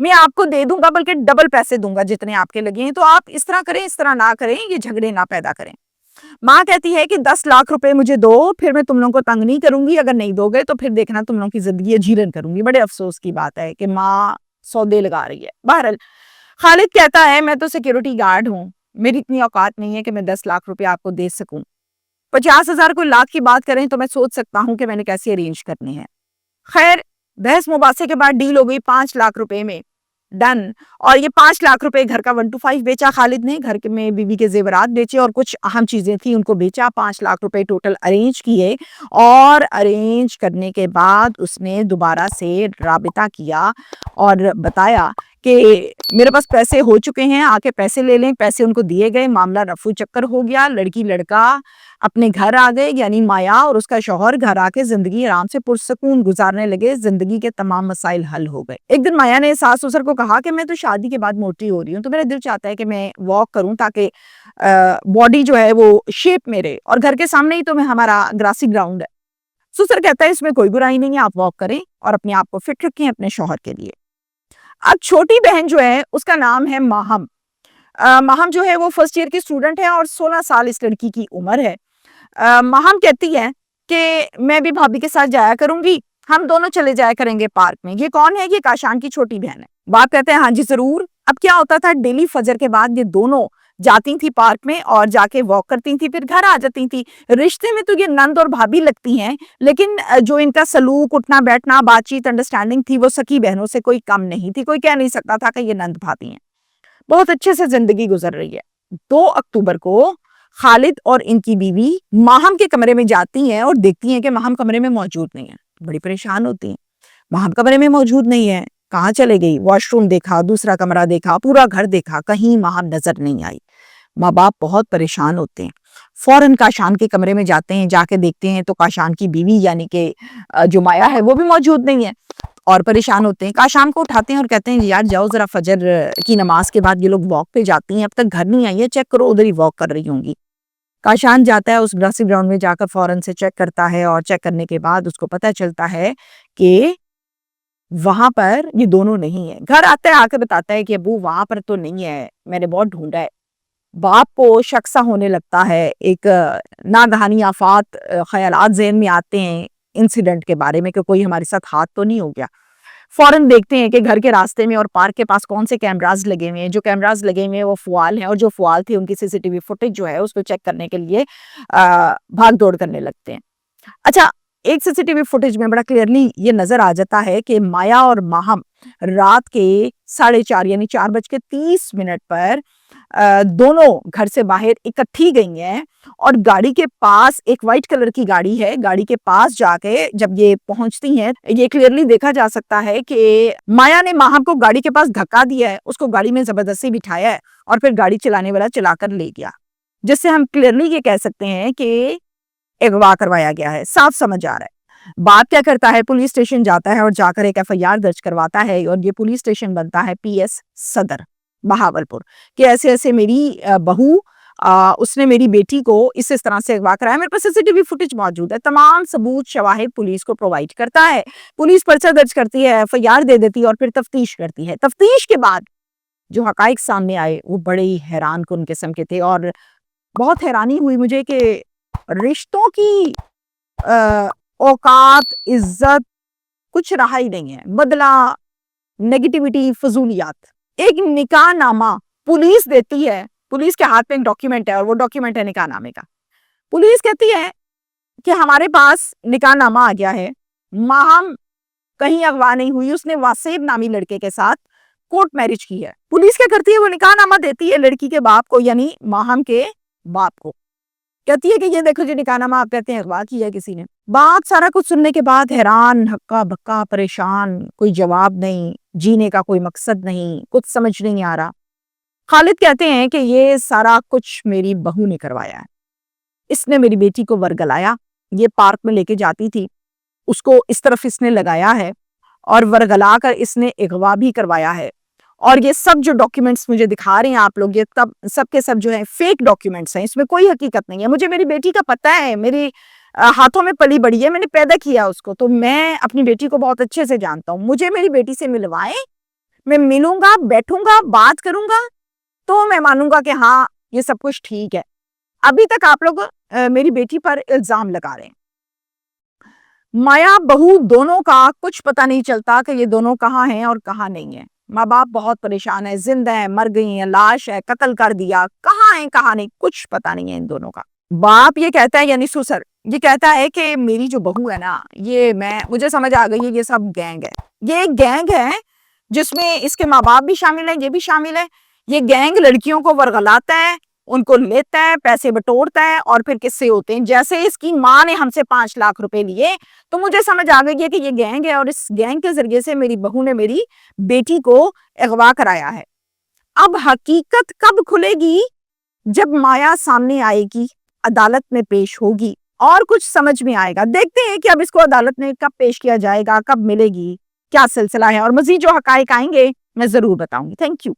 میں آپ کو دے دوں گا بلکہ ڈبل پیسے دوں گا جتنے آپ کے لگے ہیں، تو آپ اس طرح کریں، اس طرح نہ کریں، یہ جھگڑے نہ پیدا کریں۔ ماں کہتی ہے کہ 10 لاکھ روپے مجھے دو، پھر میں تم لوگوں کو تنگ نہیں کروں گی، اگر نہیں دو گے تو پھر دیکھنا تم لوگوں کی زندگی اجیرن کروں گی۔ بڑے افسوس کی بات ہے کہ ماں سودے لگا رہی ہے۔ بہرحال خالد کہتا ہے میں تو سیکیورٹی گارڈ ہوں، میری اتنی اوقات نہیں ہے کہ میں 10 لاکھ روپے آپ کو دے سکوں، 50,000 کو لاکھ کی بات کریں تو میں سوچ سکتا ہوں کہ میں نے کیسے ارینج کرنے ہیں۔ خیر بحث مباحثے کے بعد ڈیل ہو گئی 5 لاکھ روپے میں، ڈن۔ اور یہ 5 لاکھ روپے گھر کا 1-5 بیچا خالد نے، گھر میں بیوی کے زیورات بیچے اور کچھ اہم چیزیں تھیں ان کو بیچا، 5 لاکھ روپے ٹوٹل ارینج کیے، اور ارینج کرنے کے بعد اس نے دوبارہ سے رابطہ کیا اور بتایا کہ میرے پاس پیسے ہو چکے ہیں، آ کے پیسے لے لیں۔ پیسے ان کو دیے گئے، معاملہ رفو چکر ہو گیا، لڑکی لڑکا اپنے گھر آ گئے، یعنی مایا اور اس کا شوہر گھر آ کے زندگی آرام سے پرسکون گزارنے لگے، زندگی کے تمام مسائل حل ہو گئے۔ ایک دن مایا نے ساس سسر کو کہا کہ میں تو شادی کے بعد موٹی ہو رہی ہوں، تو میرا دل چاہتا ہے کہ میں واک کروں تاکہ باڈی جو ہے وہ شیپ میں رہے، اور گھر کے سامنے ہی تو ہمارا گراسی گراؤنڈ ہے۔ سسر کہتا ہے اس میں کوئی برائی نہیں ہے، آپ واک کریں اور اپنے آپ کو فٹ رکھیں اپنے شوہر کے لیے۔ اب چھوٹی بہن جو ہے اس کا نام ہے ماہم۔ ماہم جو ہے وہ فرسٹ ایئر کی اسٹوڈنٹ ہے اور 16 سال اس لڑکی کی عمر ہے۔ ماہم کہتی ہے کہ میں بھی بھابھی کے ساتھ جایا کروں گی، ہم دونوں چلے جایا کریں گے پارک میں۔ یہ کون ہے؟ یہ کاشان کی چھوٹی بہن ہے۔ باپ کہتے ہیں ہاں جی ضرور۔ اب کیا ہوتا تھا، ڈیلی فجر کے بعد یہ دونوں جاتی تھی پارک میں اور جا کے واک کرتی تھی، پھر گھر آ جاتی تھی۔ رشتے میں تو یہ نند اور بھابھی لگتی ہیں، لیکن جو ان کا سلوک، اٹھنا بیٹھنا، بات چیت، انڈرسٹینڈنگ تھی وہ سکی بہنوں سے کوئی کم نہیں تھی۔ کوئی کہہ نہیں سکتا تھا کہ یہ نند بھابھی ہیں۔ بہت اچھے سے زندگی گزر رہی ہے۔ 2 اکتوبر کو خالد اور ان کی بیوی ماہم کے کمرے میں جاتی ہیں اور دیکھتی ہیں کہ ماہم کمرے میں موجود نہیں ہے۔ بڑی پریشان ہوتی ہیں، ماہم کمرے میں موجود نہیں ہے، کہاں چلے گئی؟ واش روم دیکھا، دوسرا کمرہ دیکھا، پورا گھر دیکھا، کہیں ماہم نظر نہیں آئی۔ ماں باپ بہت پریشان ہوتے ہیں، فوراً کاشان کے کمرے میں جاتے ہیں، جا کے دیکھتے ہیں تو کاشان کی بیوی یعنی کہ جو مایا ہے وہ بھی موجود نہیں ہے، اور پریشان ہوتے ہیں۔ کاشان کو اٹھاتے ہیں اور کہتے ہیں یار جاؤ ذرا، فجر کی نماز کے بعد یہ لوگ واک پہ جاتی ہیں، اب تک گھر نہیں آئی ہے، چیک کرو، ادھر ہی واک کر رہی ہوں گی۔ کاشان جاتا ہے اس گراسی گراؤنڈ میں، جا کر فوراً سے چیک کرتا ہے، اور چیک کرنے کے بعد اس کو پتہ چلتا ہے کہ وہاں پر یہ دونوں نہیں ہیں۔ گھر آتا ہے، آ کے بتاتا ہے کہ ابو وہاں پر تو نہیں ہے، میں نے بہت ڈھونڈا ہے۔ باپ کو شک سا ہونے لگتا ہے، ایک ناگہانی آفات خیالات ذہن میں آتے ہیں انسیڈنٹ کے بارے میں کہ کوئی ہمارے ساتھ ہاتھ تو نہیں ہو گیا۔ فوراً دیکھتے ہیں کہ گھر کے راستے میں اور پارک کے پاس کون سے کیمراز لگے ہوئے ہیں۔ جو کیمراز لگے ہوئے ہیں وہ فوال ہیں، اور جو فوال تھے ان کی سی سی ٹی وی فوٹیج جو ہے اس کو چیک کرنے کے لیے بھاگ دوڑ کرنے لگتے ہیں۔ اچھا، ایک سی سی ٹی وی فوٹیج میں بڑا کلیئرلی یہ نظر آ جاتا ہے کہ مایا اور ماہم رات کے 4:30 یعنی 4:30 پر دونوں گھر سے باہر اکٹھی گئی ہیں، اور گاڑی کے پاس ایک وائٹ کلر کی گاڑی ہے، گاڑی کے پاس جا کے جب یہ پہنچتی ہیں یہ کلیئرلی دیکھا جا سکتا ہے کہ مایا نے ماہم کو گاڑی کے پاس دھکا دیا ہے، اس کو گاڑی میں زبردستی بٹھایا ہے، اور پھر گاڑی چلانے والا چلا کر لے گیا، جس سے ہم کلیئرلی یہ کہہ سکتے ہیں کہ اغوا کروایا گیا ہے، صاف سمجھ آ رہا ہے۔ باپ کیا کرتا ہے، پولیس اسٹیشن جاتا ہے اور جا کر ایک FIR درج کرواتا ہے، اور یہ پولیس اسٹیشن بنتا ہے PS صدر بہاولپور، کہ ایسے ایسے میری بہو اس نے میری بیٹی کو اس طرح سے اغوا کرایا۔ میرے پاس سی سی ٹی وی فوٹیج موجود ہے، تمام ثبوت شواہد پولیس کو پرووائڈ کرتا ہے۔ پولیس پرچہ درج کرتی ہے، FIR دے دیتی ہے، اور پھر تفتیش کرتی ہے۔ تفتیش کے بعد جو حقائق سامنے آئے وہ بڑے ہی حیران کن قسم کے تھے، اور بہت حیرانی ہوئی مجھے کہ رشتوں کی اوقات، عزت کچھ رہا ہی نہیں ہے، بدلہ، نیگیٹیوٹی، فضولیات۔ ایک نکاح نامہ پولیس دیتی ہے، پولیس کے ہاتھ میں ایک ڈاکیومنٹ ہے، اور وہ ڈاکیومنٹ ہے نکاح نامے کا۔ پولیس کہتی ہے کہ ہمارے پاس نکاح نامہ آ گیا ہے، ماہم کہیں اغوا نہیں ہوئی، اس نے واسیب نامی لڑکے کے ساتھ کورٹ میرج کی ہے۔ پولیس کیا کرتی ہے، وہ نکاح نامہ دیتی ہے لڑکی کے باپ کو، یعنی ماہم کے باپ کو، کہتی ہے کہ یہ دیکھو جی نکاح نامہ، آپ کہتے ہیں اغوا کیا ہے کسی نے۔ باپ سارا کچھ سننے کے بعد حیران، ہکا بکا، پریشان، کوئی جواب نہیں، جینے کا کوئی مقصد نہیں، کچھ سمجھ نہیں آ رہا۔ خالد کہتے ہیں کہ یہ سارا کچھ میری بہو نے کروایا ہے، اس نے میری بیٹی کو ورگلایا، یہ پارک میں لے کے جاتی تھی، اس کو اس طرف اس نے لگایا ہے، اور ورگلا کر اس نے اغوا بھی کروایا ہے، اور یہ سب جو ڈاکیومنٹس مجھے دکھا رہے ہیں آپ لوگ، یہ سب کے سب جو ہیں فیک ڈاکیومنٹس ہیں، اس میں کوئی حقیقت نہیں ہے۔ مجھے میری بیٹی کا پتہ ہے، میری ہاتھوں میں پلی بڑی ہے، میں نے پیدا کیا اس کو، تو میں اپنی بیٹی کو بہت اچھے سے جانتا ہوں، مجھے میری بیٹی سے ملوائیں، میں ملوں گا, بیٹھوں گا, بات کروں گا تو میں مانوں گا کہ ہاں یہ سب کچھ ٹھیک ہے. ابھی تک آپ لوگ میری بیٹی پر الزام لگا رہے ہیں. مایا بہو دونوں کا کچھ پتہ نہیں چلتا کہ یہ دونوں کہاں ہیں اور کہاں نہیں ہیں. ماں باپ بہت پریشان ہے, زندہ ہیں, مر گئی ہیں, لاش ہے, قتل کر دیا, کہاں ہیں کہاں نہیں, کچھ پتہ نہیں ہے ان دونوں کا. باپ یہ کہتا ہے, یعنی سسر یہ کہتا ہے کہ میری جو بہو ہے نا, یہ مجھے سمجھ آ گئی ہے یہ سب گینگ ہے. یہ ایک گینگ ہے جس میں اس کے ماں باپ بھی شامل ہیں, یہ بھی شامل ہے. یہ گینگ لڑکیوں کو ورغلاتا ہے, ان کو لیتا ہے, پیسے بٹورتا ہے اور پھر قصے ہوتے ہیں. جیسے اس کی ماں نے ہم سے 5 لاکھ روپے لیے تو مجھے سمجھ آ گئی ہے کہ یہ گینگ ہے, اور اس گینگ کے ذریعے سے میری بہو نے میری بیٹی کو اغوا کرایا ہے. اب حقیقت کب کھلے گی؟ جب مایا سامنے آئے گی, عدالت میں پیش ہوگی اور کچھ سمجھ میں آئے گا. دیکھتے ہیں کہ اب اس کو عدالت میں کب پیش کیا جائے گا, کب ملے گی, کیا سلسلہ ہے, اور مزید جو حقائق آئیں گے میں ضرور بتاؤں گی. Thank you.